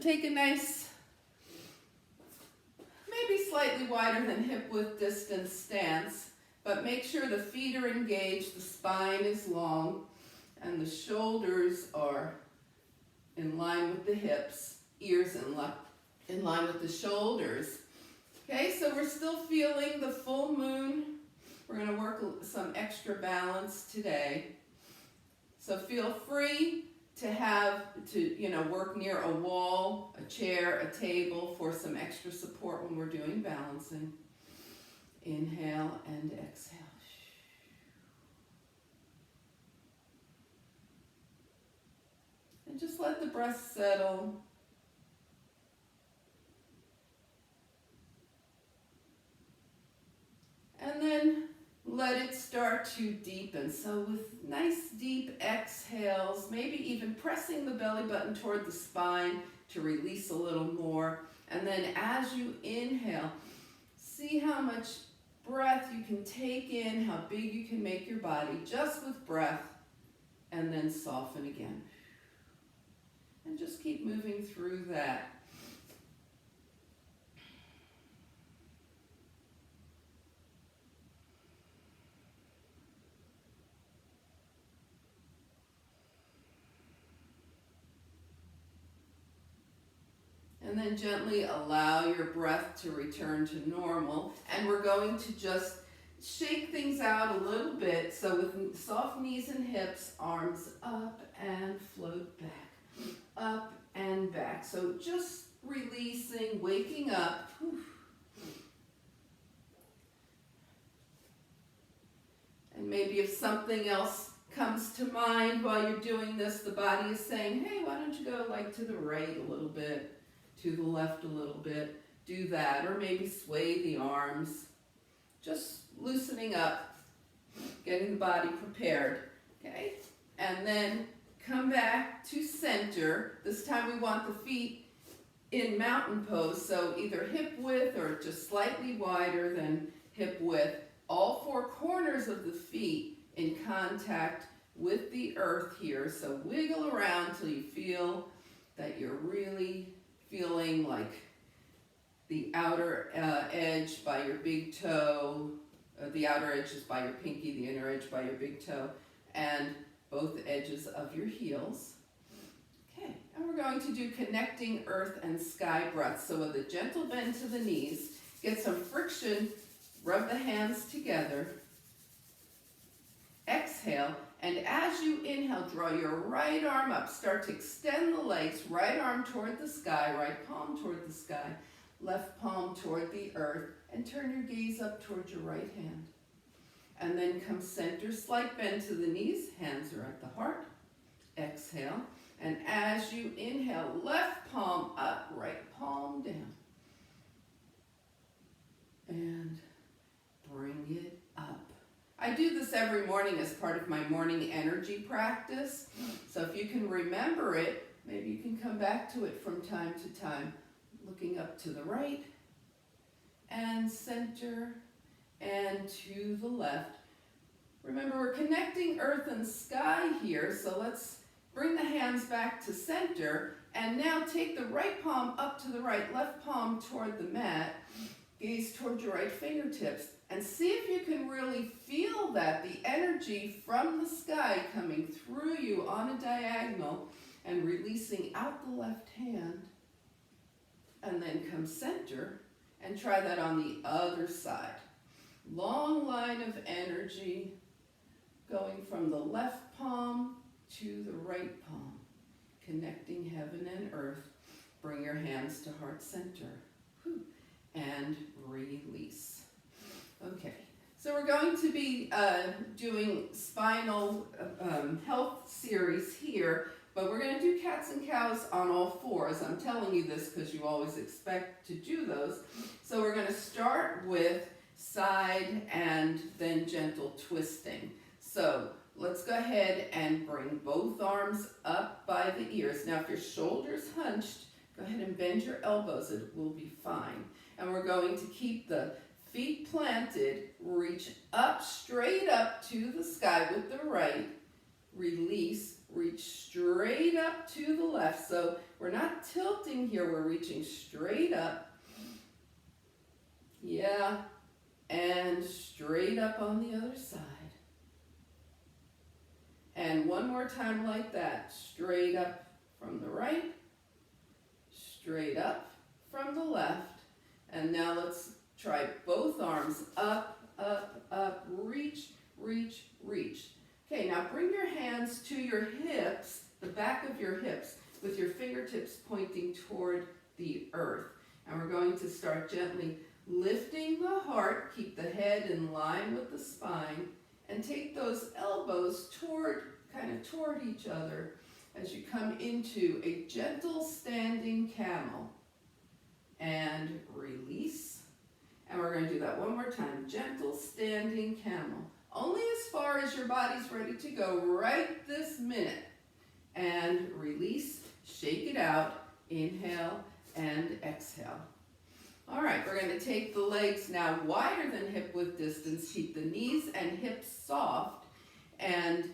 Take a nice, maybe slightly wider than hip width distance stance, but make sure the feet are engaged, the spine is long, and the shoulders are in line with the hips, ears in line with the shoulders. Okay, so we're still feeling the full moon. We're going to work some extra balance today. So feel free to work near a wall, a chair, a table for some extra support when we're doing balancing. Inhale and exhale. And just let the breath settle. And then let it start to deepen. So with nice deep exhales, maybe even pressing the belly button toward the spine to release a little more. And then as you inhale, see how much breath you can take in, how big you can make your body just with breath, and then soften again. And just keep moving through that. And then gently allow your breath to return to normal. And we're going to just shake things out a little bit. So with soft knees and hips, arms up and float back. Up and back. So just releasing, waking up. And maybe if something else comes to mind while you're doing this, the body is saying, hey, why don't you go like to the right a little bit? To the left a little bit, do that, or maybe sway the arms, just loosening up, getting the body prepared, okay? And then come back to center. This time we want the feet in mountain pose, so either hip width or just slightly wider than hip width. All four corners of the feet in contact with the earth here, so wiggle around till you feel that you're really feeling like the outer edge by your big toe, the outer edge is by your pinky, the inner edge by your big toe, and both edges of your heels. Okay, and we're going to do connecting earth and sky breaths. So with a gentle bend to the knees, get some friction, rub the hands together, exhale, and as you inhale, draw your right arm up. Start to extend the legs, right arm toward the sky, right palm toward the sky, left palm toward the earth, and turn your gaze up toward your right hand. And then come center, slight bend to the knees, hands are at the heart. Exhale, and as you inhale, left palm up, right palm down. And bring it up. I do this every morning as part of my morning energy practice. So if you can remember it, maybe you can come back to it from time to time. Looking up to the right and center and to the left. Remember, we're connecting earth and sky here, so let's bring the hands back to center. And now take the right palm up to the right, left palm toward the mat. Gaze toward your right fingertips. And see if you can really feel that, the energy from the sky coming through you on a diagonal and releasing out the left hand. And then come center and try that on the other side. Long line of energy going from the left palm to the right palm, connecting heaven and earth. Bring your hands to heart center. And release. Okay, so we're going to be doing spinal health series here, but we're going to do cats and cows on all fours. I'm telling you this because you always expect to do those. So we're going to start with side and then gentle twisting. So let's go ahead and bring both arms up by the ears. Now if your shoulder's hunched, go ahead and bend your elbows. It will be fine. And we're going to keep the feet planted, reach up, straight up to the sky with the right, release reach straight up to the left. So we're not tilting here, we're reaching straight up. Yeah, and straight up on the other side. And one more time like that, straight up from the right, straight up from the left. And now let's try both arms up, up, up, reach, reach, reach. Okay, now bring your hands to your hips, the back of your hips, with your fingertips pointing toward the earth. And we're going to start gently lifting the heart, keep the head in line with the spine, and take those elbows kind of toward each other as you come into a gentle standing camel. And release. And we're going to do that one more time. Gentle standing camel. Only as far as your body's ready to go right this minute. And release, shake it out, inhale and exhale. All right, we're going to take the legs now wider than hip width distance. Keep the knees and hips soft and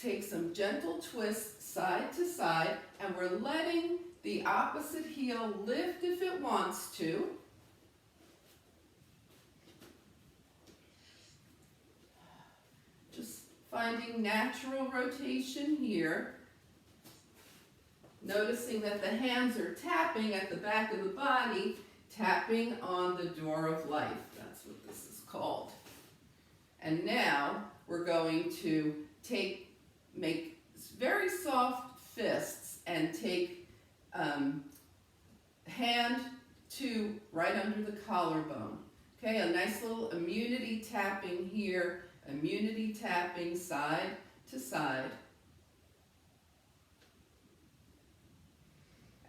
take some gentle twists side to side, and we're letting the opposite heel lift if it wants to. Just finding natural rotation here. Noticing that the hands are tapping at the back of the body, tapping on the door of life. That's what this is called. And now we're going to make very soft fists and take hand to right under the collarbone. Okay, a nice little immunity tapping here, immunity tapping side to side.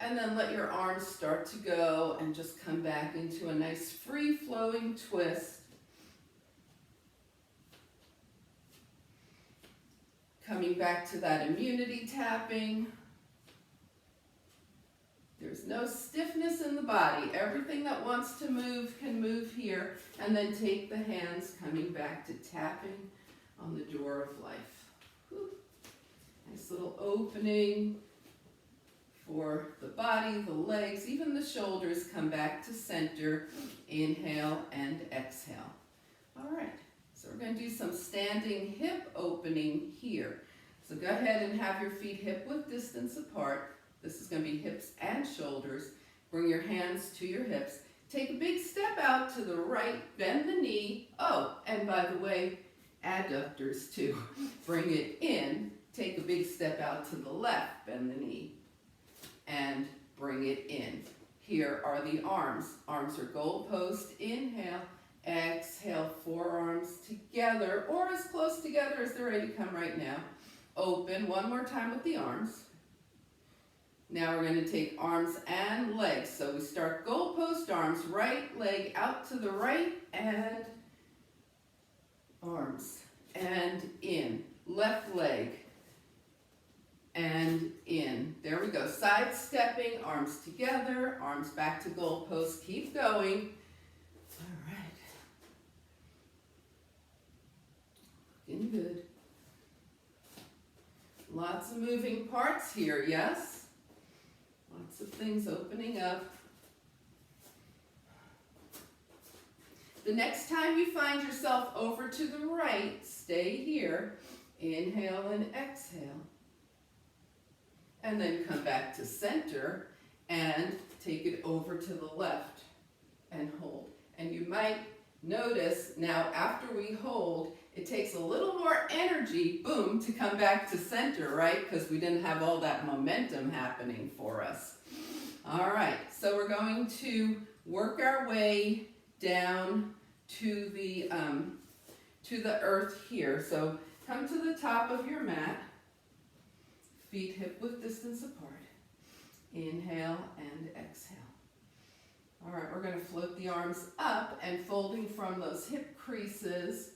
And then let your arms start to go and just come back into a nice free-flowing twist. Coming back to that immunity tapping. There's no stiffness in the body. Everything that wants to move can move here. And then take the hands coming back to tapping on the door of life. Whew. Nice little opening for the body, the legs, even the shoulders come back to center. Inhale and exhale. All right, so we're going to do some standing hip opening here. So go ahead and have your feet hip width distance apart. This is going to be hips and shoulders. Bring your hands to your hips. Take a big step out to the right, bend the knee. Oh, and by the way, adductors too. Bring it in, take a big step out to the left, bend the knee, and bring it in. Here are the arms. Arms are goalpost. Inhale, exhale, forearms together, or as close together as they're ready to come right now. Open one more time with the arms. Now we're going to take arms and legs. So we start goalpost arms, right leg out to the right, and arms, and in. Left leg, and in. There we go. Side stepping, arms together, arms back to goalpost. Keep going. All right. Looking good. Lots of moving parts here, yes? Lots of things opening up. The next time you find yourself over to the right, stay here. Inhale and exhale. And then come back to center and take it over to the left and hold. And you might notice now after we hold, it takes a little more energy, boom, to come back to center, right? Because we didn't have all that momentum happening for us. All right, so we're going to work our way down to the earth here. So come to the top of your mat, feet hip width distance apart. Inhale and exhale. All right, we're going to float the arms up and folding from those hip creases.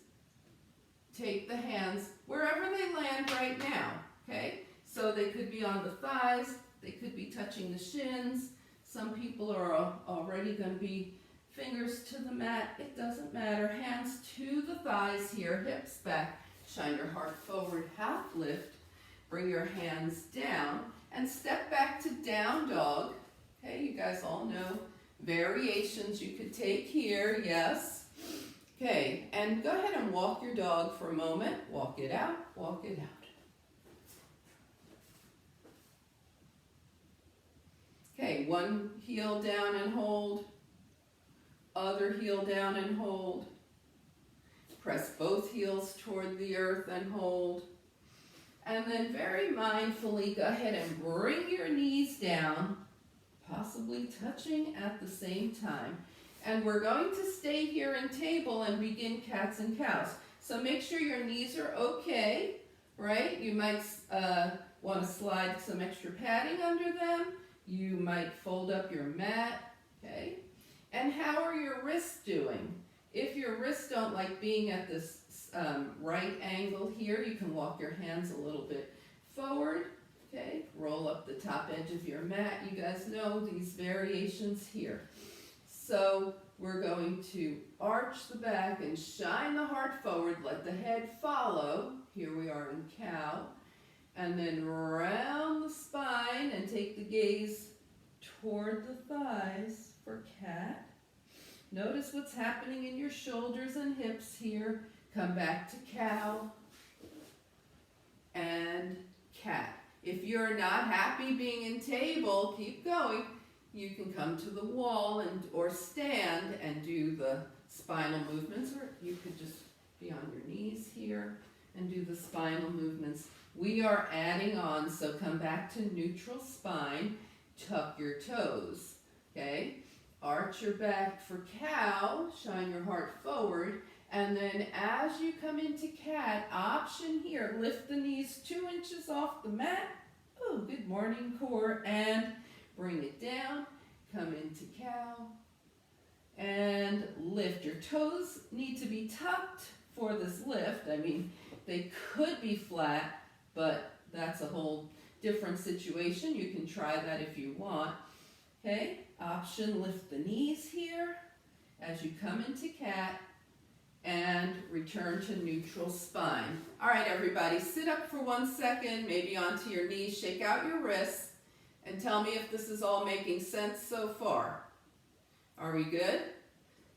Take the hands wherever they land right now, okay? So they could be on the thighs, they could be touching the shins. Some people are already going to be fingers to the mat. It doesn't matter. Hands to the thighs here, hips back. Shine your heart forward, half lift. Bring your hands down and step back to down dog. Okay, you guys all know variations you could take here, yes. Okay, and go ahead and walk your dog for a moment. Walk it out, walk it out. Okay, one heel down and hold. Other heel down and hold. Press both heels toward the earth and hold. And then very mindfully go ahead and bring your knees down, possibly touching at the same time. And we're going to stay here in table and begin cats and cows. So make sure your knees are okay, right? You might want to slide some extra padding under them. You might fold up your mat, okay? And how are your wrists doing? If your wrists don't like being at this right angle here, you can walk your hands a little bit forward, okay? Roll up the top edge of your mat. You guys know these variations here. So we're going to arch the back and shine the heart forward, let the head follow. Here we are in cow. And then round the spine and take the gaze toward the thighs for cat. Notice what's happening in your shoulders and hips here. Come back to cow and cat. If you're not happy being in table, keep going. You can come to the wall or stand and do the spinal movements, or you could just be on your knees here and do the spinal movements. We are adding on, so come back to neutral spine, tuck your toes, okay? Arch your back for cow, shine your heart forward, and then as you come into cat, option here, lift the knees 2 inches off the mat. Oh, good morning, core, and bring it down, come into cow, and lift. Your toes need to be tucked for this lift. I mean, they could be flat, but that's a whole different situation. You can try that if you want. Okay, option, lift the knees here as you come into cat and return to neutral spine. All right, everybody, sit up for 1 second, maybe onto your knees, shake out your wrists, and tell me if this is all making sense so far. Are we good?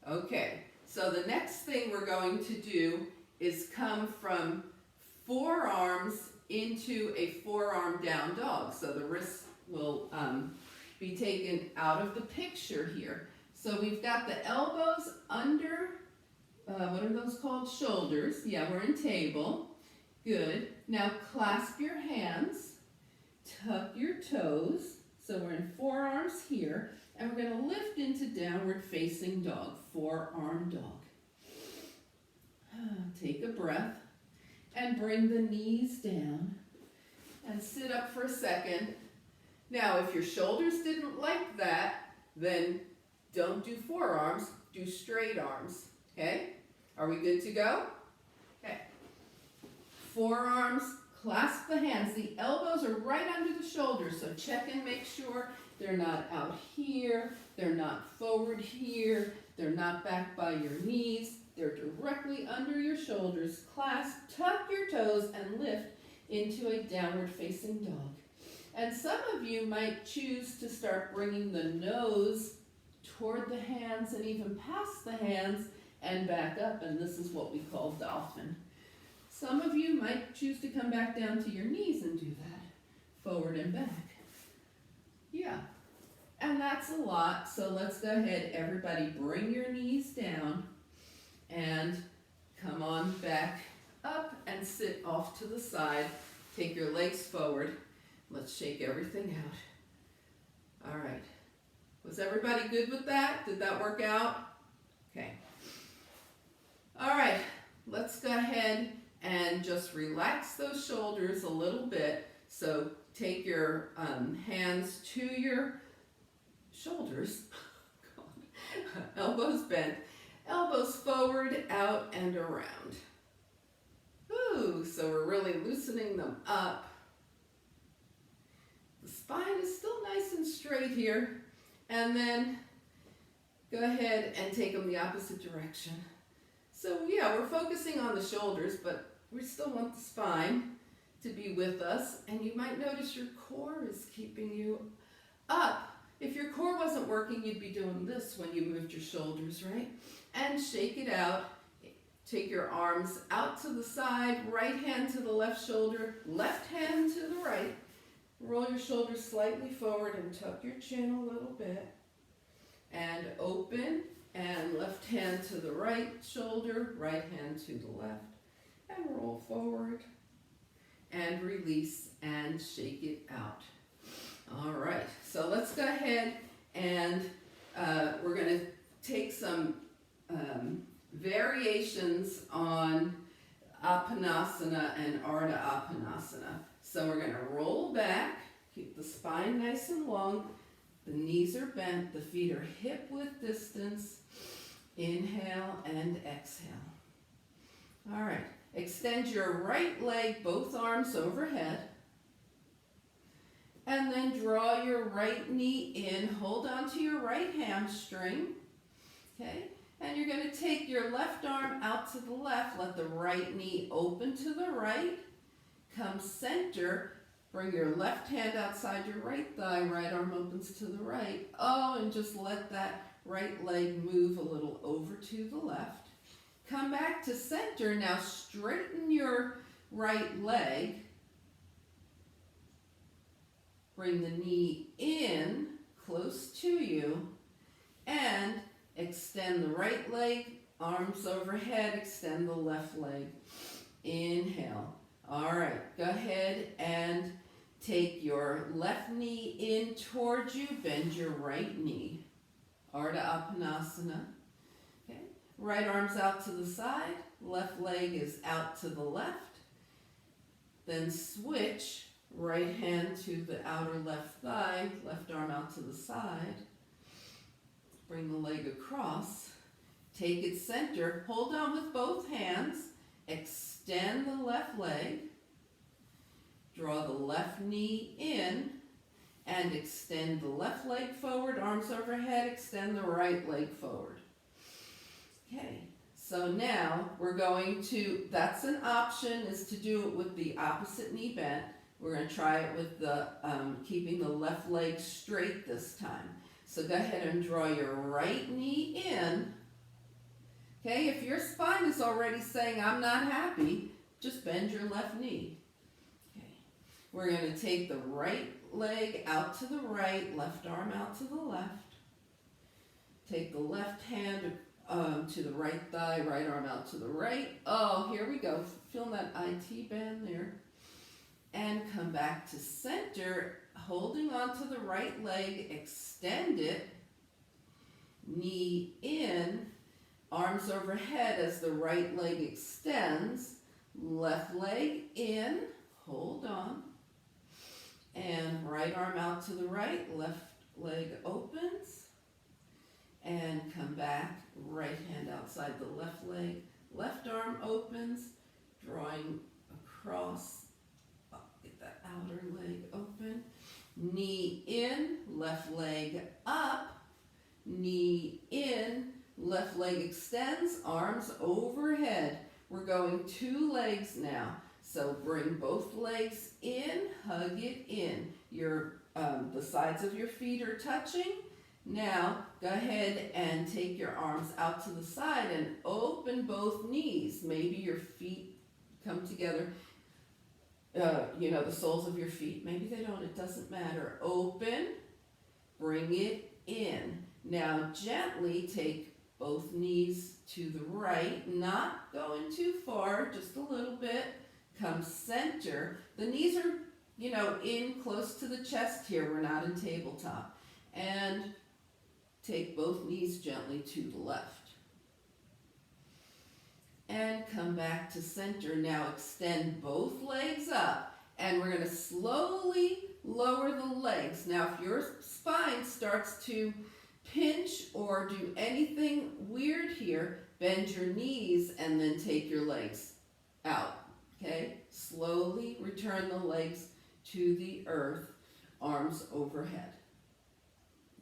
Okay, so the next thing we're going to do is come from forearms into a forearm down dog. So the wrists will be taken out of the picture here. So we've got the elbows under, what are those called? Shoulders. Yeah, we're in table. Good. Now clasp your hands, tuck your toes. So we're in forearms here, and we're going to lift into downward facing dog, forearm dog. Take a breath and bring the knees down and sit up for a second. Now, if your shoulders didn't like that, then don't do forearms, do straight arms, okay? Are we good to go? Okay. Forearms, clasp the hands. The elbows are right under the shoulders, so check and make sure they're not out here, they're not forward here, they're not back by your knees, they're directly under your shoulders. Clasp, tuck your toes, and lift into a downward facing dog. And some of you might choose to start bringing the nose toward the hands and even past the hands and back up, and this is what we call dolphin. Some of you might choose to come back down to your knees and do that, forward and back. Yeah, and that's a lot, so let's go ahead, everybody, bring your knees down and come on back up and sit off to the side. Take your legs forward. Let's shake everything out. All right. Was everybody good with that? Did that work out? Okay. All right. Let's go ahead and just relax those shoulders a little bit. So take your hands to your shoulders. Elbows bent. Elbows forward, out, and around. Ooh, so we're really loosening them up. The spine is still nice and straight here. And then go ahead and take them the opposite direction. So yeah, we're focusing on the shoulders, but we still want the spine to be with us, and you might notice your core is keeping you up. If your core wasn't working, you'd be doing this when you moved your shoulders, right? And shake it out. Take your arms out to the side, right hand to the left shoulder, left hand to the right. Roll your shoulders slightly forward and tuck your chin a little bit. And open, and left hand to the right shoulder, right hand to the left. And roll forward. And release and shake it out. All right, so let's go ahead and we're going to take some variations on Apanasana and Ardha Apanasana. So we're going to roll back, keep the spine nice and long, the knees are bent, the feet are hip width distance. Inhale and exhale. All right, extend your right leg, both arms overhead. And then draw your right knee in, hold on to your right hamstring, okay? And you're going to take your left arm out to the left, let the right knee open to the right, come center, bring your left hand outside your right thigh, right arm opens to the right. Oh, and just let that right leg move a little over to the left. Come back to center, now straighten your right leg. Bring the knee in, close to you, and extend the right leg, arms overhead, extend the left leg. Inhale. All right, go ahead and take your left knee in towards you, bend your right knee. Ardha Apanasana. Okay. Right arm's out to the side, left leg is out to the left. Then switch. Right hand to the outer left thigh, left arm out to the side. Bring the leg across. Take it center. Hold on with both hands. Extend the left leg. Draw the left knee in. And extend the left leg forward, arms overhead. Extend the right leg forward. Okay. So now we're going to, that's an option, is to do it with the opposite knee bent. We're going to try it with the keeping the left leg straight this time. So go ahead and draw your right knee in. Okay, if your spine is already saying, I'm not happy, just bend your left knee. Okay, we're going to take the right leg out to the right, left arm out to the left. Take the left hand to the right thigh, right arm out to the right. Oh, here we go. Feeling that IT band there. And come back to center, holding on to the right leg, extend it, knee in, arms overhead as the right leg extends, left leg in, hold on, and right arm out to the right, left leg opens, and come back, right hand outside the left leg, left arm opens, drawing across. Get that outer leg open. Knee in, left leg up. Knee in, left leg extends, arms overhead. We're going 2 legs now. So bring both legs in, hug it in. Your the sides of your feet are touching. Now go ahead and take your arms out to the side and open both knees. Maybe your feet come together. The soles of your feet. Maybe they don't, it doesn't matter. Open, bring it in. Now gently take both knees to the right, not going too far, just a little bit. Come center. The knees are, in close to the chest here. We're not in tabletop. And take both knees gently to the left. And come back to center. Now extend both legs up. And we're going to slowly lower the legs. Now if your spine starts to pinch or do anything weird here, bend your knees and then take your legs out. Okay? Slowly return the legs to the earth, arms overhead.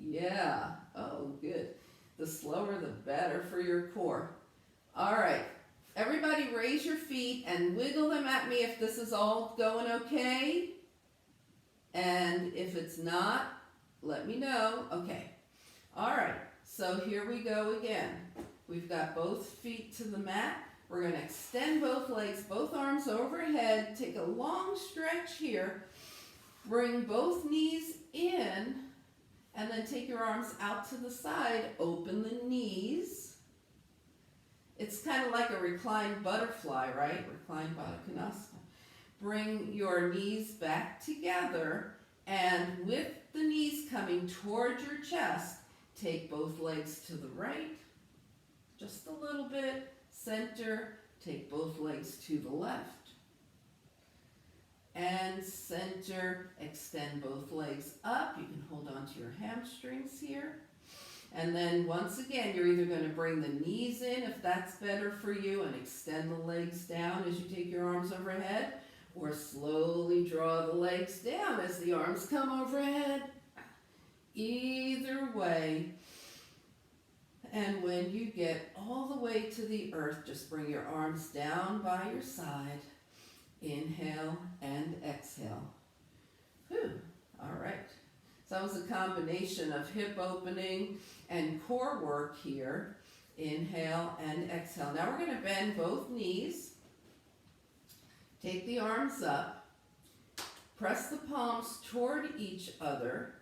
Yeah. Oh, good. The slower the better for your core. All right. Everybody raise your feet and wiggle them at me if this is all going okay. And if it's not, let me know. Okay. All right. So here we go again. We've got both feet to the mat. We're going to extend both legs, both arms overhead. Take a long stretch here. Bring both knees in. And then take your arms out to the side. Open the knees. It's kind of like a reclined butterfly, right? Reclined Baddha Konasana. Bring your knees back together, and with the knees coming towards your chest, take both legs to the right, just a little bit, center, take both legs to the left, and center, extend both legs up. You can hold on to your hamstrings here. And then once again, you're either going to bring the knees in if that's better for you and extend the legs down as you take your arms overhead, or slowly draw the legs down as the arms come overhead. Either way. And when you get all the way to the earth, just bring your arms down by your side. Inhale and exhale. Whew. All right. So that was a combination of hip opening and core work here. Inhale and exhale. Now we're going to bend both knees. Take the arms up. Press the palms toward each other.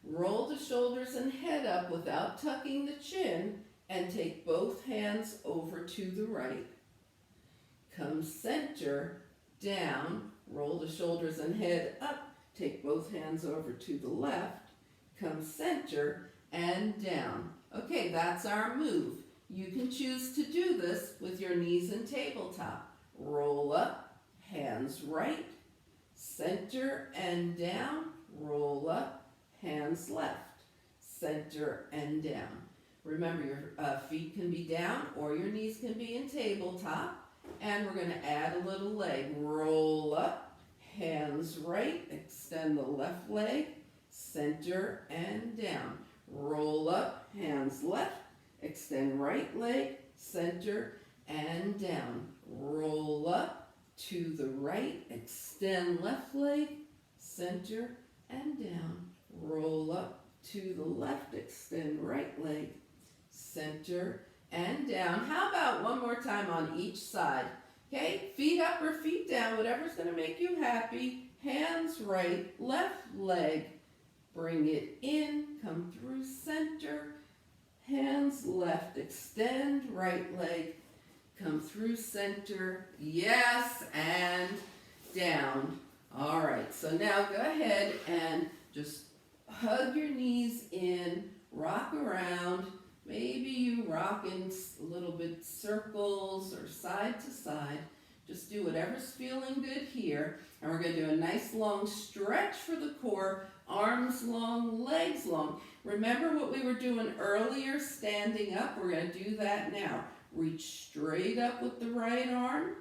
Roll the shoulders and head up without tucking the chin. And take both hands over to the right. Come center, down. Roll the shoulders and head up. Take both hands over to the left, come center, and down. Okay, that's our move. You can choose to do this with your knees in tabletop. Roll up, hands right, center and down, roll up, hands left, center and down. Remember, your feet can be down or your knees can be in tabletop. And we're going to add a little leg. Roll up. Hands right, extend the left leg, center and down. Roll up, hands left, extend right leg, center and down. Roll up to the right, extend left leg, center and down. Roll up to the left, extend right leg, center and down. How about one more time on each side? Okay, feet up or feet down, whatever's going to make you happy. Hands right, left leg, bring it in, come through center. Hands left, extend right leg, come through center. Yes, and down. All right, so now go ahead and just hug your knees in, rock around. Maybe you rock in a little bit circles or side to side. Just do whatever's feeling good here. And we're going to do a nice long stretch for the core. Arms long, legs long. Remember what we were doing earlier, standing up? We're going to do that now. Reach straight up with the right arm.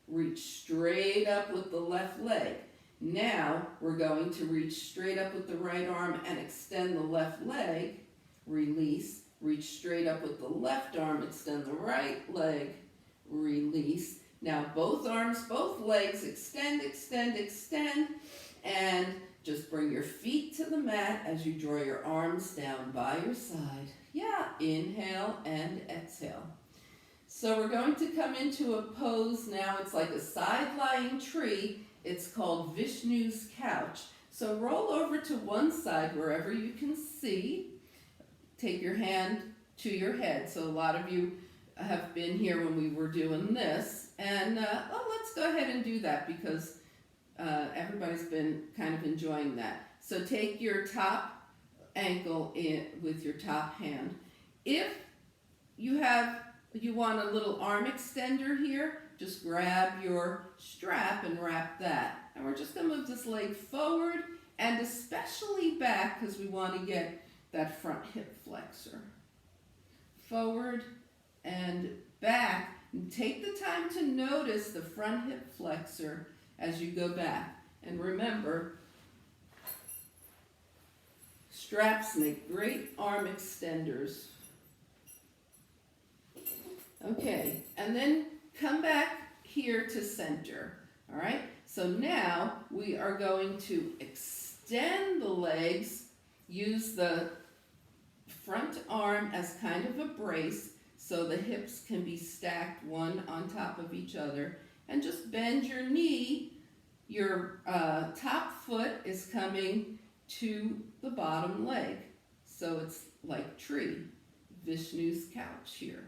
Reach straight up with the left leg. Now we're going to reach straight up with the right arm and extend the left leg. Release. Reach straight up with the left arm, extend the right leg, release. Now both arms, both legs, extend, extend, extend, and just bring your feet to the mat as you draw your arms down by your side. Yeah, inhale and exhale. So we're going to come into a pose now. It's like a side-lying tree. It's called Vishnu's couch. So roll over to one side wherever you can see. Take your hand to your head. So a lot of you have been here when we were doing this. And let's go ahead and do that because everybody's been kind of enjoying that. So take your top ankle in with your top hand. If you want a little arm extender here, just grab your strap and wrap that. And we're just going to move this leg forward and especially back because we want to get that front hip flexor. Forward and back. And take the time to notice the front hip flexor as you go back. And remember, straps make great arm extenders. Okay, and then come back here to center. All right, so now we are going to extend the legs, use the front arm as kind of a brace so the hips can be stacked one on top of each other, and just bend your knee. Your top foot is coming to the bottom leg, so it's like tree, Vishnu's couch here.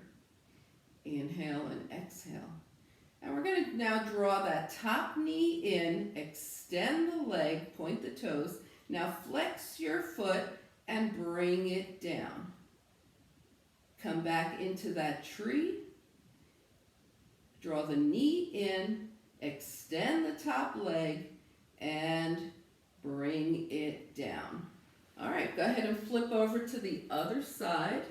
Inhale and exhale. And we're going to now draw that top knee in, extend the leg, point the toes. Now flex your foot and bring it down. Come back into that tree. Draw the knee in, extend the top leg, and bring it down. All right, go ahead and flip over to the other side.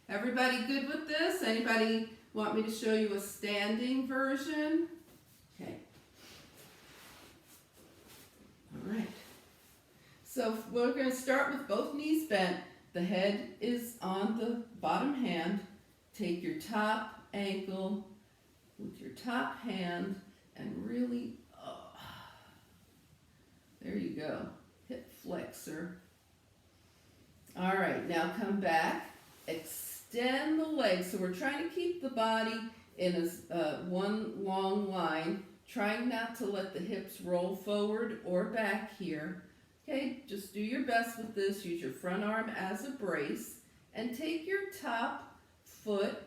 Everybody good with this? Anybody want me to show you a standing version? Okay. All right. So we're going to start with both knees bent. The head is on the bottom hand. Take your top ankle with your top hand and really, there you go, hip flexor. All right, now come back, extend the legs. So we're trying to keep the body in a one long line, trying not to let the hips roll forward or back here. Okay, just do your best with this. Use your front arm as a brace and take your top foot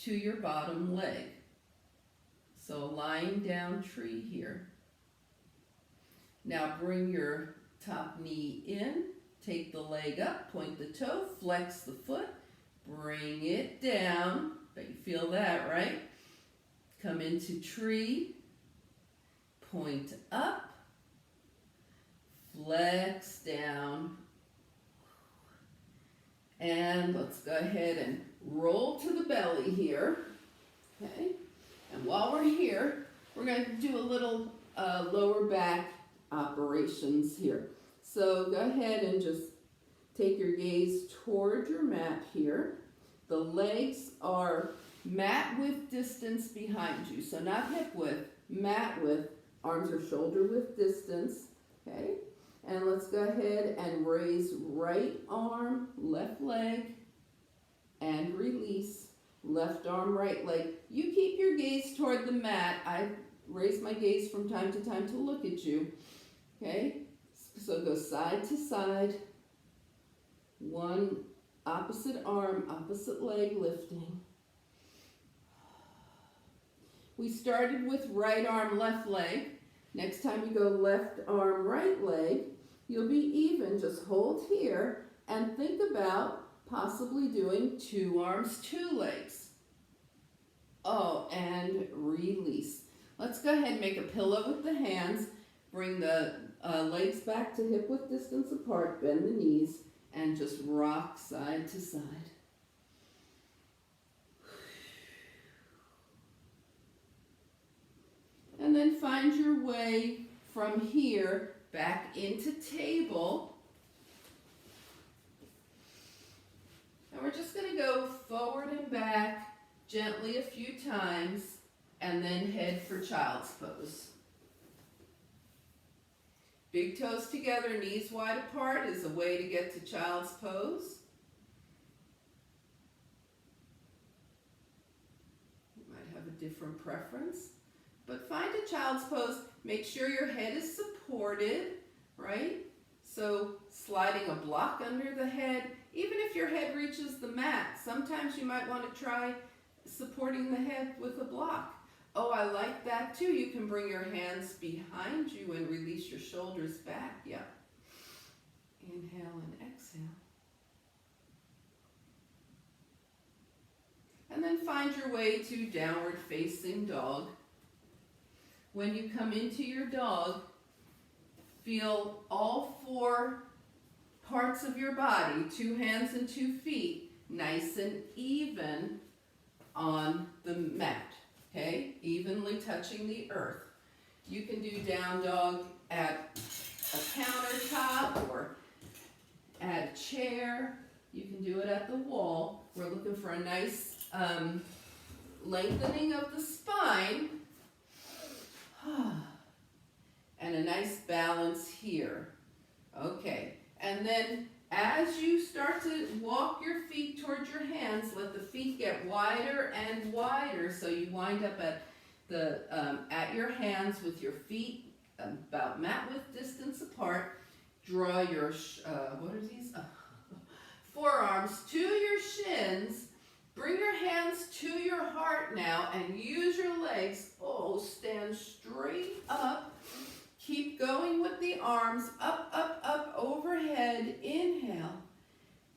to your bottom leg. So lying down tree here. Now bring your top knee in, take the leg up, point the toe, flex the foot, bring it down. Bet you feel that, right? Come into tree, point up, flex down, and let's go ahead and roll to the belly here, okay? And while we're here, we're going to do a little lower back operations here. So go ahead and just take your gaze toward your mat here. The legs are mat width distance behind you, so not hip width, mat width, arms are shoulder width distance, okay? And let's go ahead and raise right arm, left leg, and release. Left arm, right leg. You keep your gaze toward the mat. I raise my gaze from time to time to look at you. Okay? So go side to side. One opposite arm, opposite leg lifting. We started with right arm, left leg. Next time you go left arm, right leg, you'll be even. Just hold here and think about possibly doing two arms, two legs. Oh, and release. Let's go ahead and make a pillow with the hands. Bring the legs back to hip width distance apart, bend the knees, and just rock side to side. And then find your way from here back into table. And we're just going to go forward and back gently a few times and then head for child's pose. Big toes together, knees wide apart is a way to get to child's pose. You might have a different preference, but find a child's pose. Make sure your head is supported, right? So sliding a block under the head. Even if your head reaches the mat, sometimes you might want to try supporting the head with a block. Oh, I like that too. You can bring your hands behind you and release your shoulders back. Yeah. Inhale and exhale. And then find your way to downward facing dog. When you come into your dog, feel all four parts of your body, 2 hands and 2 feet, nice and even on the mat, okay? Evenly touching the earth. You can do down dog at a countertop or at a chair. You can do it at the wall. We're looking for a nice lengthening of the spine. And a nice balance here. Okay, and then as you start to walk your feet towards your hands, let the feet get wider and wider so you wind up at your hands with your feet about mat width distance apart. Draw your, what are these? Forearms to your shins. Bring your hands to your heart now and use your legs. Oh, stand straight up. Keep going with the arms up, up, up, overhead. Inhale.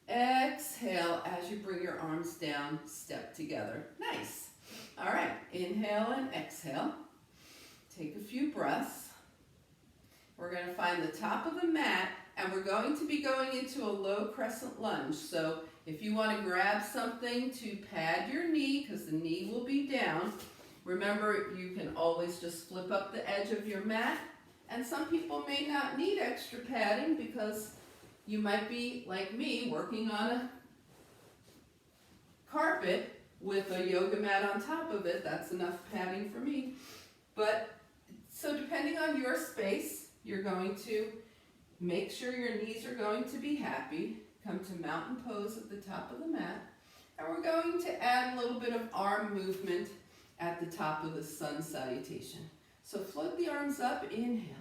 Exhale as you bring your arms down, step together. Nice. All right, inhale and exhale. Take a few breaths. We're going to find the top of the mat, and we're going to be going into a low crescent lunge. So if you want to grab something to pad your knee, because the knee will be down, remember you can always just flip up the edge of your mat. And some people may not need extra padding because you might be, like me, working on a carpet with a yoga mat on top of it. That's enough padding for me. But, so depending on your space, you're going to make sure your knees are going to be happy. Come to mountain pose at the top of the mat. And we're going to add a little bit of arm movement at the top of the sun salutation. So float the arms up, inhale.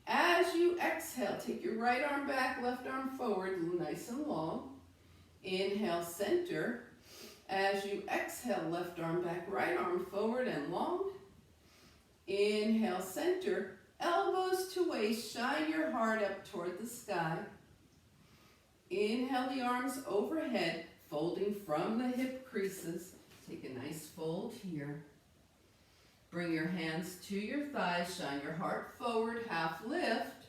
As you exhale, take your right arm back, left arm forward, nice and long. Inhale, center. As you exhale, left arm back, right arm forward and long. Inhale, center. Elbows to waist, shine your heart up toward the sky. Inhale the arms overhead, folding from the hip creases. Take a nice fold here. Bring your hands to your thighs, shine your heart forward, half lift.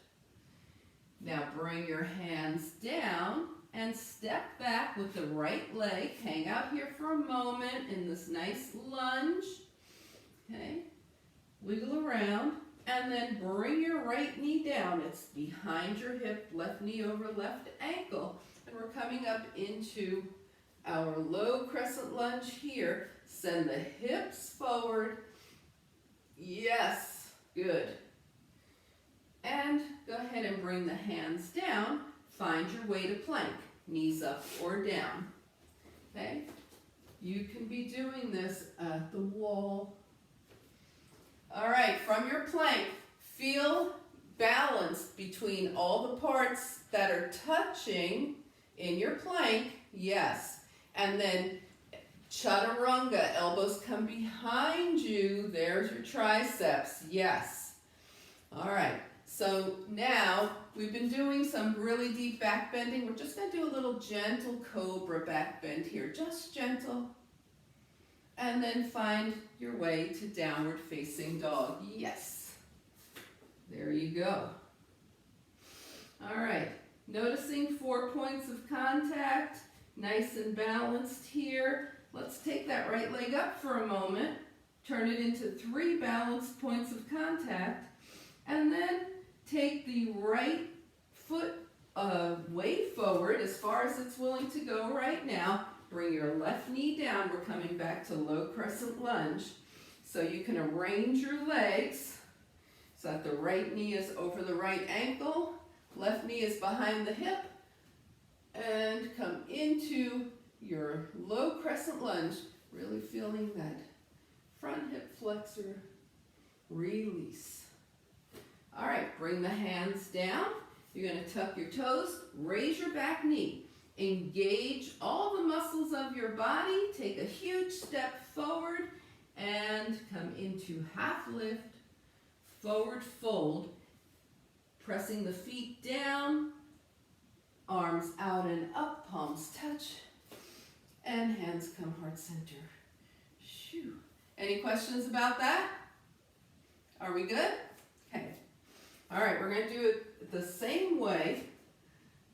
Now bring your hands down and step back with the right leg. Hang out here for a moment in this nice lunge. Okay, wiggle around and then bring your right knee down. It's behind your hip, left knee over left ankle. And we're coming up into our low crescent lunge here. Send the hips forward. Yes, good. And go ahead and bring the hands down. Find your way to plank, knees up or down. Okay? You can be doing this at the wall. All right, from your plank, feel balanced between all the parts that are touching in your plank. Yes. And then chaturanga, elbows come behind you. There's your triceps. Yes. All right. So now we've been doing some really deep back bending. We're just going to do a little gentle cobra back bend here. Just gentle. And then find your way to downward facing dog. Yes. There you go. All right. Noticing 4 points of contact. Nice and balanced here. Let's take that right leg up for a moment, turn it into 3 balanced points of contact, and then take the right foot way forward as far as it's willing to go right now. Bring your left knee down. We're coming back to low crescent lunge. So you can arrange your legs so that the right knee is over the right ankle, left knee is behind the hip, and come into your low crescent lunge, really feeling that front hip flexor release. All right, bring the hands down. You're going to tuck your toes, raise your back knee. Engage all the muscles of your body. Take a huge step forward and come into half lift, forward fold, pressing the feet down, arms out and up, palms touch. And hands come heart center. Shoo. Any questions about that? Are we good? Okay. All right, we're going to do it the same way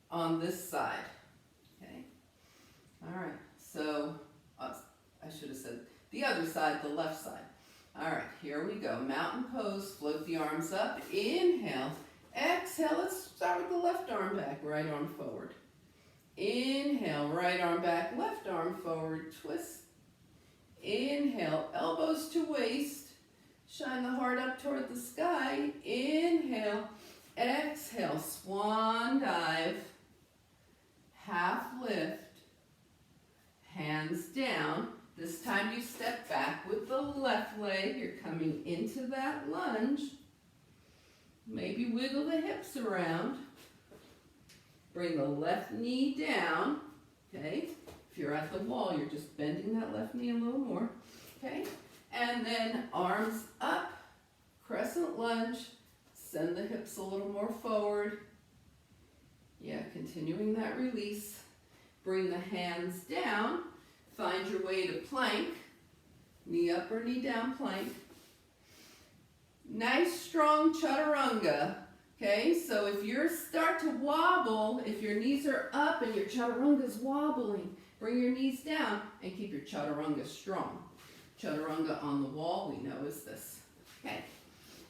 on this side. Okay. All right, so I should have said the other side, the left side. All right, here we go. Mountain pose, float the arms up. Inhale. Exhale. Let's start with the left arm back, right arm forward. Inhale, right arm back, left arm forward, twist. Inhale, elbows to waist. Shine the heart up toward the sky. Inhale, exhale, swan dive. Half lift. Hands down. This time you step back with the left leg. You're coming into that lunge. Maybe wiggle the hips around. Bring the left knee down. Okay? If you're at the wall, you're just bending that left knee a little more. Okay? And then arms up, crescent lunge. Send the hips a little more forward. Yeah, continuing that release. Bring the hands down. Find your way to plank. Knee up or knee down plank. Nice strong chaturanga. Okay, so if you start to wobble, if your knees are up and your chaturanga is wobbling, bring your knees down and keep your chaturanga strong. Chaturanga on the wall, we know is this. Okay,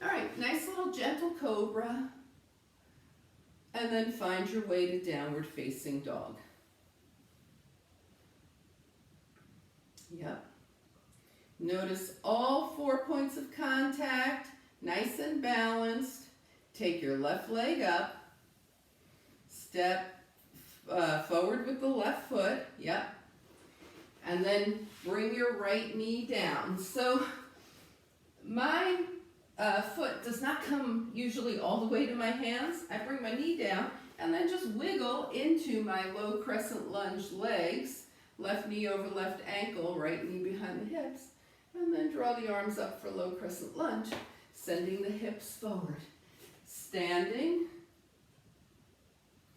all right, nice little gentle cobra. And then find your way to downward facing dog. Yep. Notice all 4 points of contact, nice and balanced. Take your left leg up. Step forward with the left foot. Yep. And then bring your right knee down. So my foot does not come usually all the way to my hands. I bring my knee down and then just wiggle into my low crescent lunge legs. Left knee over left ankle, right knee behind the hips. And then draw the arms up for low crescent lunge, sending the hips forward. Standing,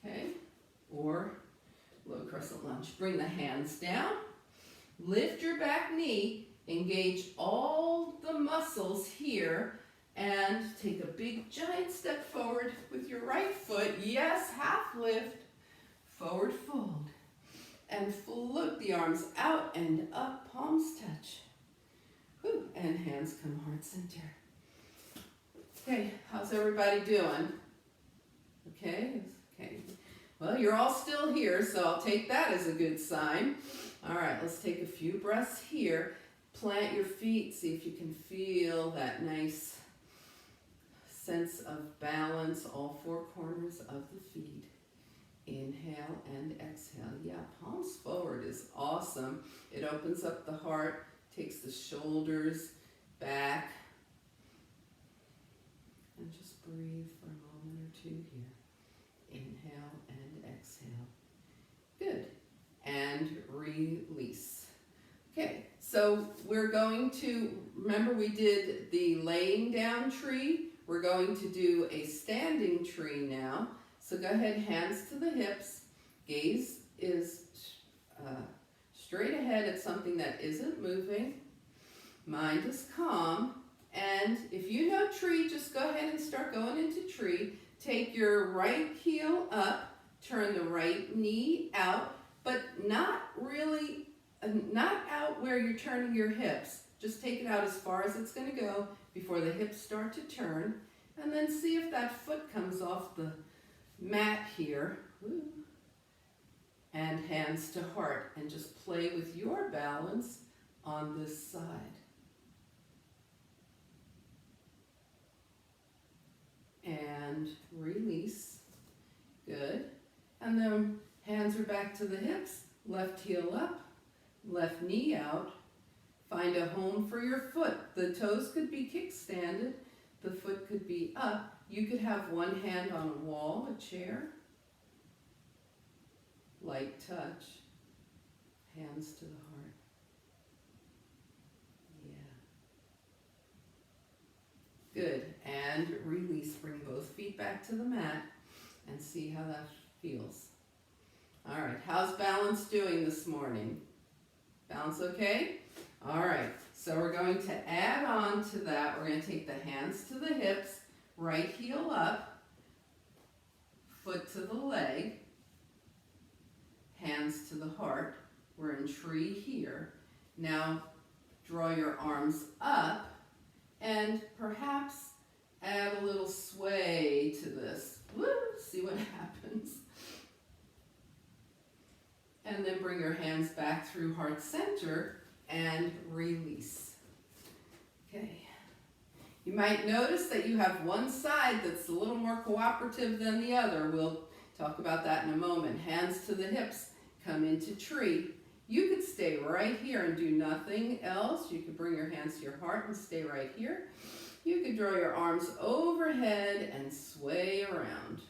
okay, or low crescent lunge. Bring the hands down, lift your back knee, engage all the muscles here, and take a big giant step forward with your right foot. Yes, half lift, forward fold. And float the arms out and up, palms touch. Whew, and hands come heart center. Okay, how's everybody doing? Okay, okay. Well, you're all still here, so I'll take that as a good sign. All right, let's take a few breaths here. Plant your feet, see if you can feel that nice sense of balance, all 4 corners of the feet. Inhale and exhale. Yeah, palms forward is awesome. It opens up the heart, takes the shoulders back. And just breathe for a moment or two here. Inhale and exhale. Good. And release. Okay, so we're going to, remember we did the laying down tree. We're going to do a standing tree now. So go ahead, hands to the hips. Gaze is straight ahead at something that isn't moving. Mind is calm. And if you know tree, just go ahead and start going into tree. Take your right heel up, turn the right knee out, but not really, not out where you're turning your hips. Just take it out as far as it's going to go before the hips start to turn. And then see if that foot comes off the mat here. Woo. And hands to heart. And just play with your balance on this side. And release. Good. And then hands are back to the hips. Left heel up. Left knee out. Find a home for your foot. The toes could be kickstanded. The foot could be up. You could have one hand on a wall, a chair. Light touch. Hands to the heart. Yeah. Good. And release. Bring both feet back to the mat and see how that feels. All right. How's balance doing this morning? Balance okay? All right. So we're going to add on to that. We're going to take the hands to the hips, right heel up, foot to the leg, hands to the heart. We're in tree here. Now draw your arms up and perhaps add a little sway to this. Woo! See what happens. And then bring your hands back through heart center and release. Okay. You might notice that you have one side that's a little more cooperative than the other. We'll talk about that in a moment. Hands to the hips, come into tree. You could stay right here and do nothing else. You could bring your hands to your heart and stay right here. You could draw your arms overhead and sway around.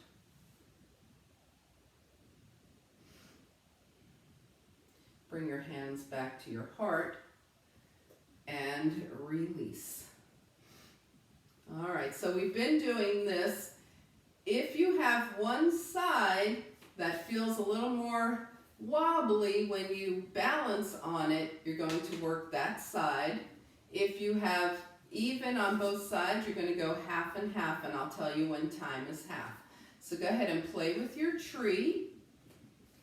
Bring your hands back to your heart and release. All right, so we've been doing this. If you have one side that feels a little more wobbly when you balance on it, you're going to work that side. If you have even on both sides, you're going to go half and half, and I'll tell you when time is half. So go ahead and play with your tree.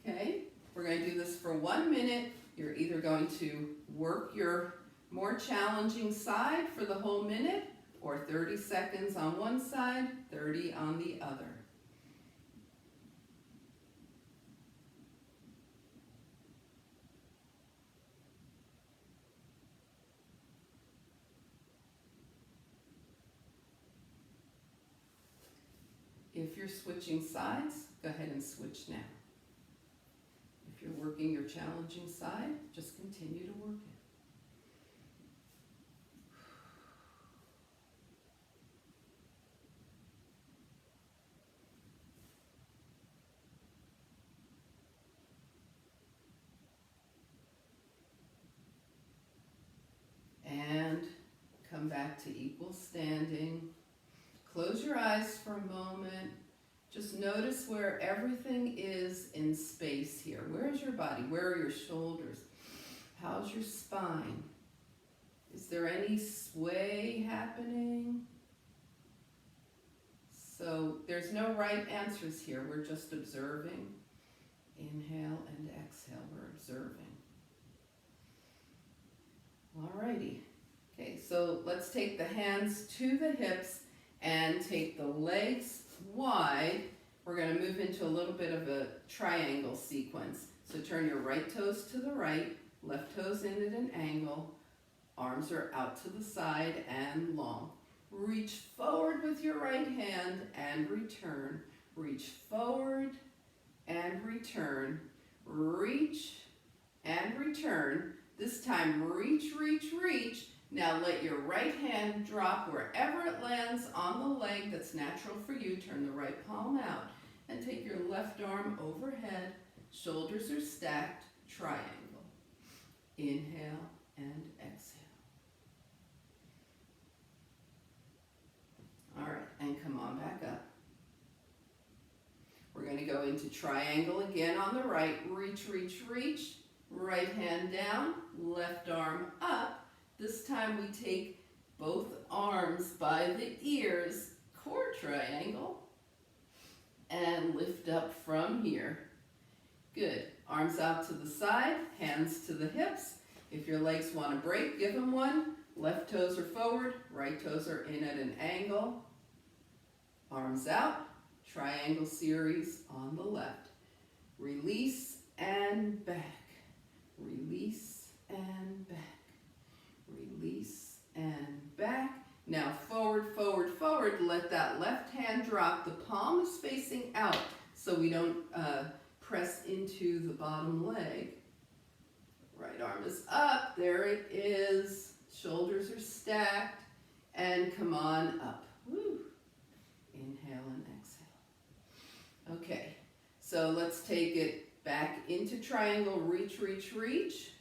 Okay, we're going to do this for 1 minute. You're either going to work your more challenging side for the whole minute, or 30 seconds on one side, 30 on the other. If you're switching sides, go ahead and switch now. If you're working your challenging side, just continue to work it. And come back to equal standing. Close your eyes for a moment. Just notice where everything is in space here. Where's your body? Where are your shoulders? How's your spine? Is there any sway happening? So there's no right answers here. We're just observing. Inhale and exhale. We're observing. Alrighty. Okay, so let's take the hands to the hips and take the legs wide. We're going to move into a little bit of a triangle sequence. So turn your right toes to the right, left toes in at an angle, arms are out to the side and long. Reach forward with your right hand and return. Reach forward and return. Reach and return. This time reach, reach, reach. Now let your right hand drop wherever it lands on the leg that's natural for you. Turn the right palm out and take your left arm overhead. Shoulders are stacked, triangle. Inhale and exhale. All right, and come on back up. We're going to go into triangle again on the right. Reach, reach, reach. Right hand down, left arm up. This time we take both arms by the ears, core triangle, and lift up from here. Good. Arms out to the side, hands to the hips. If your legs want to break, give them one. Left toes are forward, right toes are in at an angle. Arms out, triangle series on the left. Release and back. Release and back. Release and back. Now forward, forward, forward. Let that left hand drop. The palm is facing out so we don't press into the bottom leg. Right arm is up. There it is. Shoulders are stacked. And come on up. Woo. Inhale and exhale. Okay, so let's take it back into triangle. Reach, reach, reach.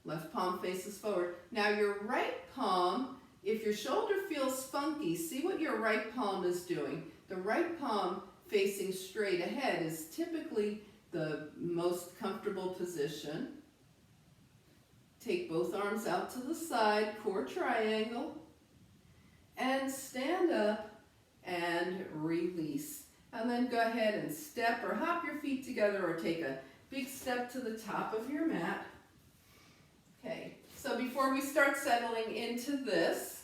Left palm faces forward. Now your right palm, if your shoulder feels funky, see what your right palm is doing. The right palm facing straight ahead is typically the most comfortable position. Take both arms out to the side, core triangle, and stand up and release. And then go ahead and step or hop your feet together or take a big step to the top of your mat. Okay, so before we start settling into this,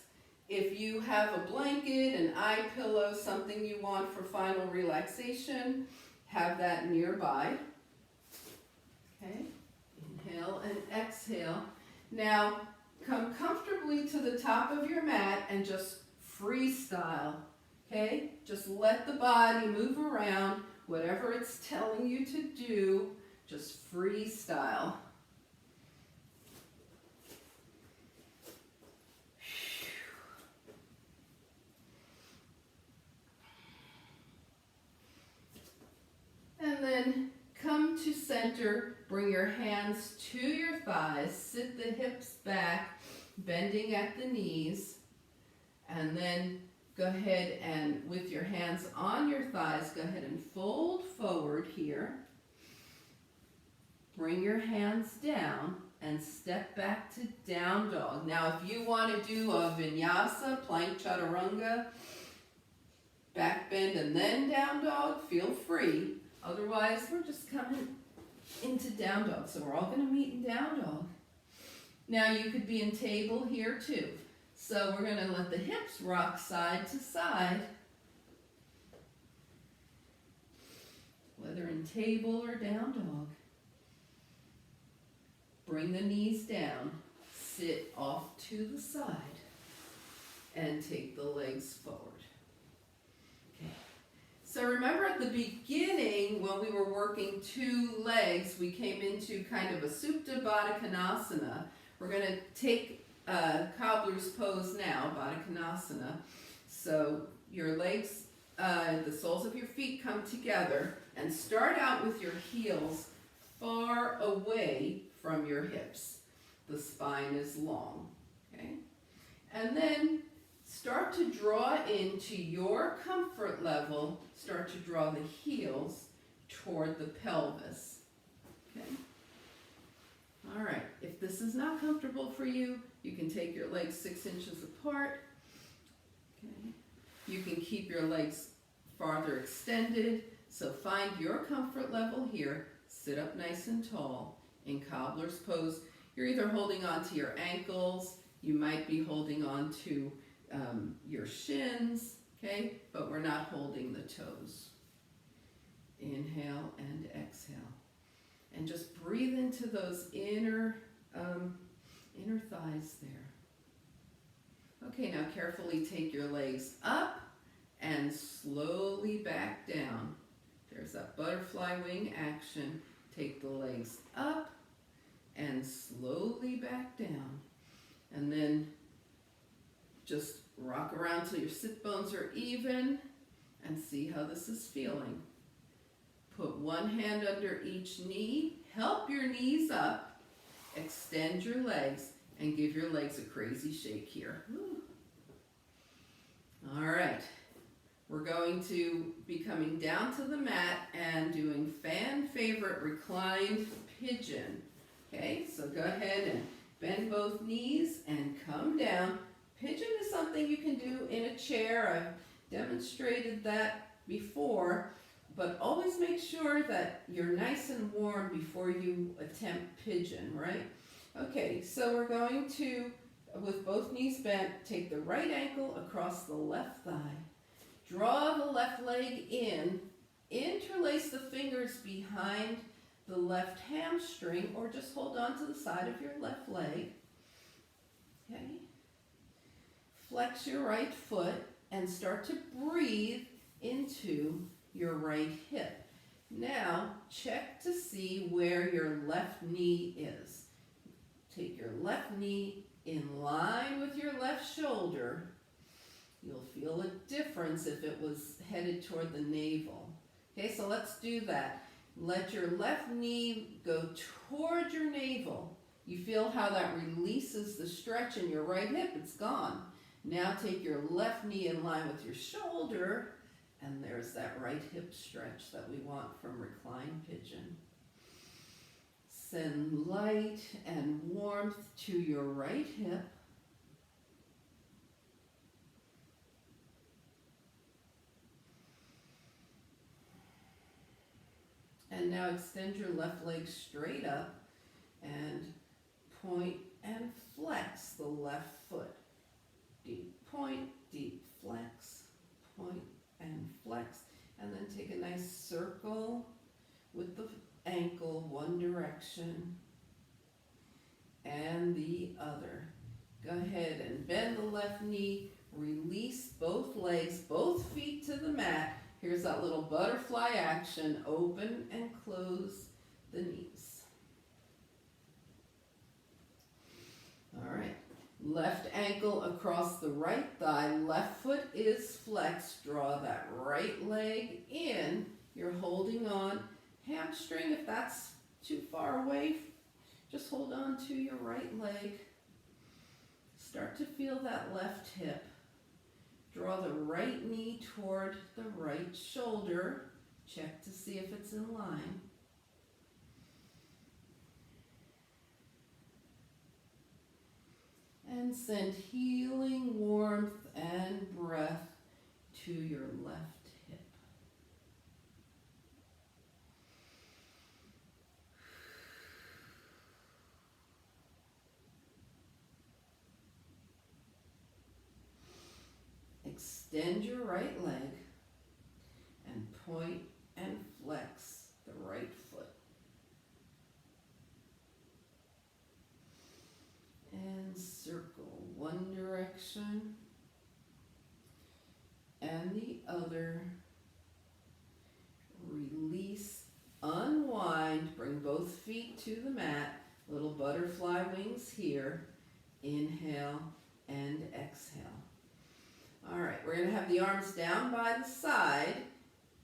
if you have a blanket, an eye pillow, something you want for final relaxation, have that nearby. Okay, inhale and exhale. Now, come comfortably to the top of your mat and just freestyle, okay? Just let the body move around, whatever it's telling you to do, just freestyle. And then come to center, bring your hands to your thighs, sit the hips back, bending at the knees, and then go ahead and with your hands on your thighs, go ahead and fold forward here. Bring your hands down and step back to down dog. Now if you want to do a vinyasa, plank chaturanga, back bend and then down dog, feel free. Otherwise, we're just coming into down dog. So we're all going to meet in down dog. Now you could be in table here too. So we're going to let the hips rock side to side. Whether in table or down dog. Bring the knees down. Sit off to the side. And take the legs forward. So remember at the beginning when we were working two legs, we came into kind of a Supta Baddha Konasana. We're going to take cobbler's pose now, Baddha Konasana. So your legs, the soles of your feet come together and start out with your heels far away from your hips. The spine is long, okay? And then start to draw into your comfort level, start to draw the heels toward the pelvis, okay? All right, if this is not comfortable for you, you can take your legs 6 inches apart, okay? You can keep your legs farther extended, so find your comfort level here, sit up nice and tall in cobbler's pose. You're either holding on to your ankles, you might be holding on to your shins, okay? But we're not holding the toes. Inhale and exhale. And just breathe into those inner thighs there. Okay, now carefully take your legs up and slowly back down. There's that butterfly wing action. Take the legs up and slowly back down. And then just rock around till your sit bones are even and see how this is feeling. Put one hand under each knee, help your knees up, extend your legs, and give your legs a crazy shake here. Woo. All right, we're going to be coming down to the mat and doing fan favorite reclined pigeon. Okay, so go ahead and bend both knees and come down. Pigeon is something you can do in a chair. I've demonstrated that before, but always make sure that you're nice and warm before you attempt pigeon, right? Okay, so we're going to, with both knees bent, take the right ankle across the left thigh. Draw the left leg in, interlace the fingers behind the left hamstring, or just hold on to the side of your left leg. Okay. Flex your right foot and start to breathe into your right hip. Now, check to see where your left knee is. Take your left knee in line with your left shoulder. You'll feel a difference if it was headed toward the navel. Okay, so let's do that. Let your left knee go toward your navel. You feel how that releases the stretch in your right hip. It's gone. Now take your left knee in line with your shoulder, and there's that right hip stretch that we want from reclined pigeon. Send light and warmth to your right hip. And now extend your left leg straight up and point and flex the left foot. Deep point, deep flex, point and flex. And then take a nice circle with the ankle one direction and the other. Go ahead and bend the left knee, release both legs, both feet to the mat. Here's that little butterfly action, open and close the knees. All right, left ankle across the right thigh, left foot is flexed, draw that right leg in, you're holding on, hamstring if that's too far away, just hold on to your right leg. Start to feel that left hip. Draw the right knee toward the right shoulder. Check to see if it's in line. And send healing warmth and breath to your left hip. Extend your right leg and point and flex the right foot. And circle one direction and the other. Release, unwind, bring both feet to the mat. Little butterfly wings here. Inhale and exhale. All right, we're going to have the arms down by the side.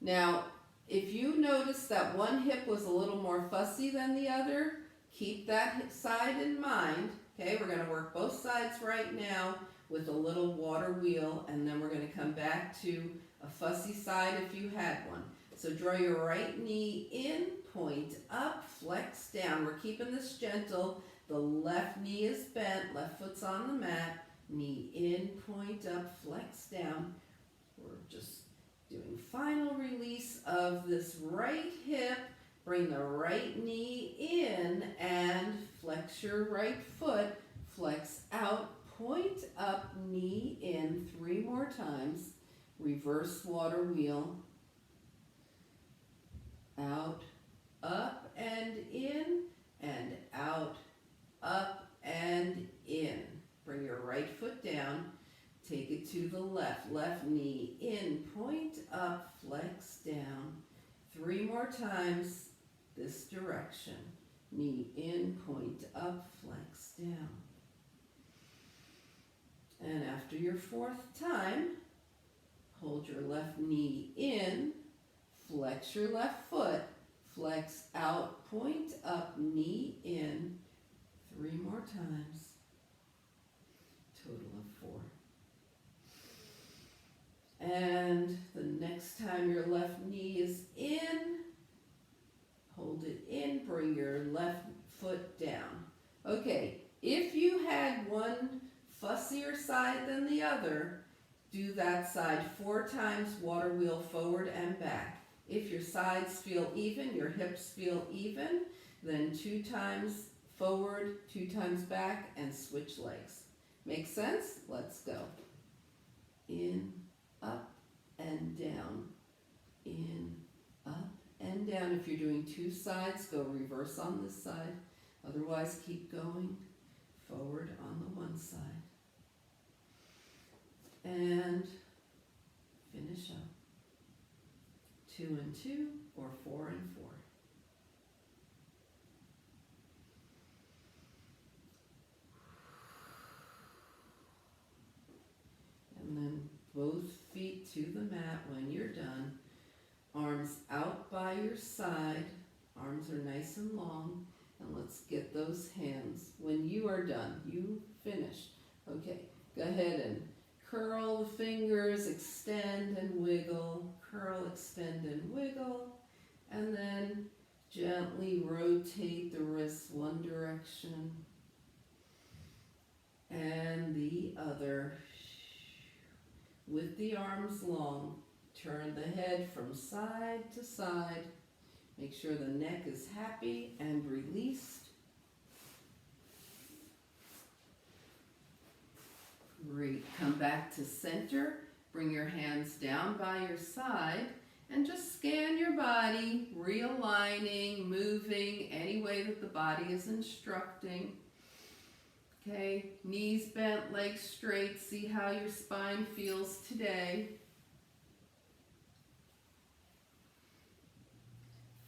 Now, if you notice that one hip was a little more fussy than the other, keep that side in mind. Okay, we're going to work both sides right now with a little water wheel, and then we're going to come back to a fussy side if you had one. So draw your right knee in, point up, flex down. We're keeping this gentle. The left knee is bent, left foot's on the mat. Knee in, point up, flex down. We're just doing final release of this right hip. Bring the right knee in and flex your right foot. Flex out, point up, knee in. 3 more times. Reverse water wheel. Out, up and in, and out, up and in. Bring your right foot down, take it to the left. Left knee in, point up, flex down. 3 more times this direction. Knee in, point up, flex down. And after your 4th time, hold your left knee in, flex your left foot, flex out, point up, knee in. 3 more times. Total of 4. And the next time your left knee is in, hold it in, bring your left foot down. Okay, if you had one fussier side than the other, do that side 4 times, water wheel forward and back. If your sides feel even, your hips feel even, then 2 times forward, 2 times back, and switch legs. Make sense? Let's go. In, up, and down. In, up, and down. If you're doing 2 sides, go reverse on this side. Otherwise, keep going forward on the one side. And finish up. 2 and 2, or 4 and 4. And then both feet to the mat when you're done. Arms out by your side. Arms are nice and long. And let's get those hands. When you are done, you finished. Okay, go ahead and curl the fingers, extend and wiggle. Curl, extend and wiggle. And then gently rotate the wrists one direction and the other. With the arms long, turn the head from side to side. Make sure the neck is happy and released. Great. Come back to center. Bring your hands down by your side and just scan your body, realigning, moving any way that the body is instructing. Okay, knees bent, legs straight. See how your spine feels today.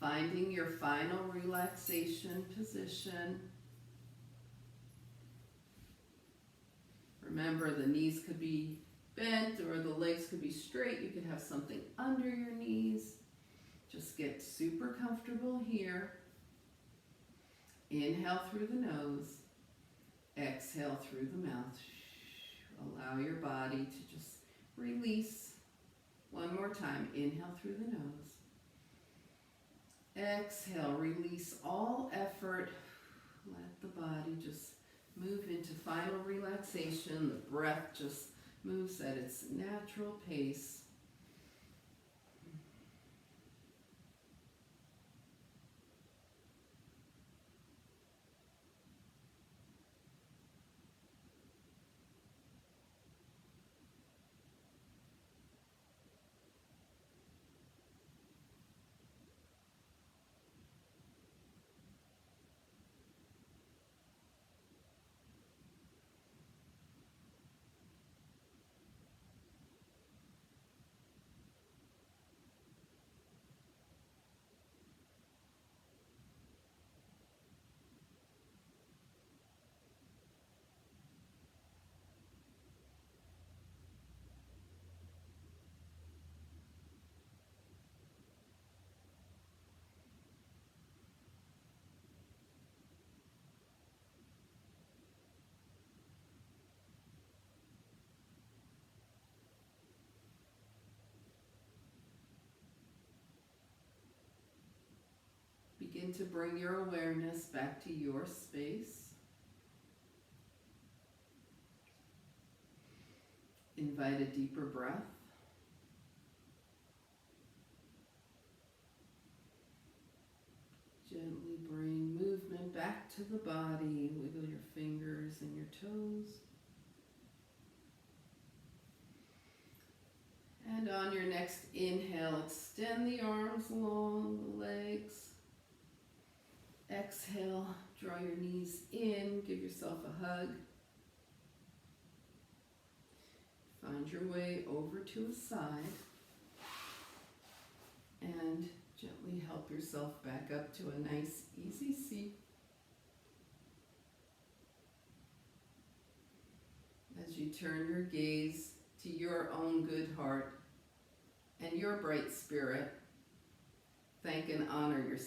Finding your final relaxation position. Remember, the knees could be bent or the legs could be straight. You could have something under your knees. Just get super comfortable here. Inhale through the nose. Exhale through the mouth. Allow your body to just release. One more time. Inhale through the nose. Exhale, release all effort. Let the body just move into final relaxation. The breath just moves at its natural pace. Begin to bring your awareness back to your space. Invite a deeper breath. Gently bring movement back to the body. Wiggle your fingers and your toes. And on your next inhale, extend the arms along the legs. Exhale, draw your knees in, give yourself a hug. Find your way over to a side. And gently help yourself back up to a nice, easy seat. As you turn your gaze to your own good heart and your bright spirit, thank and honor yourself.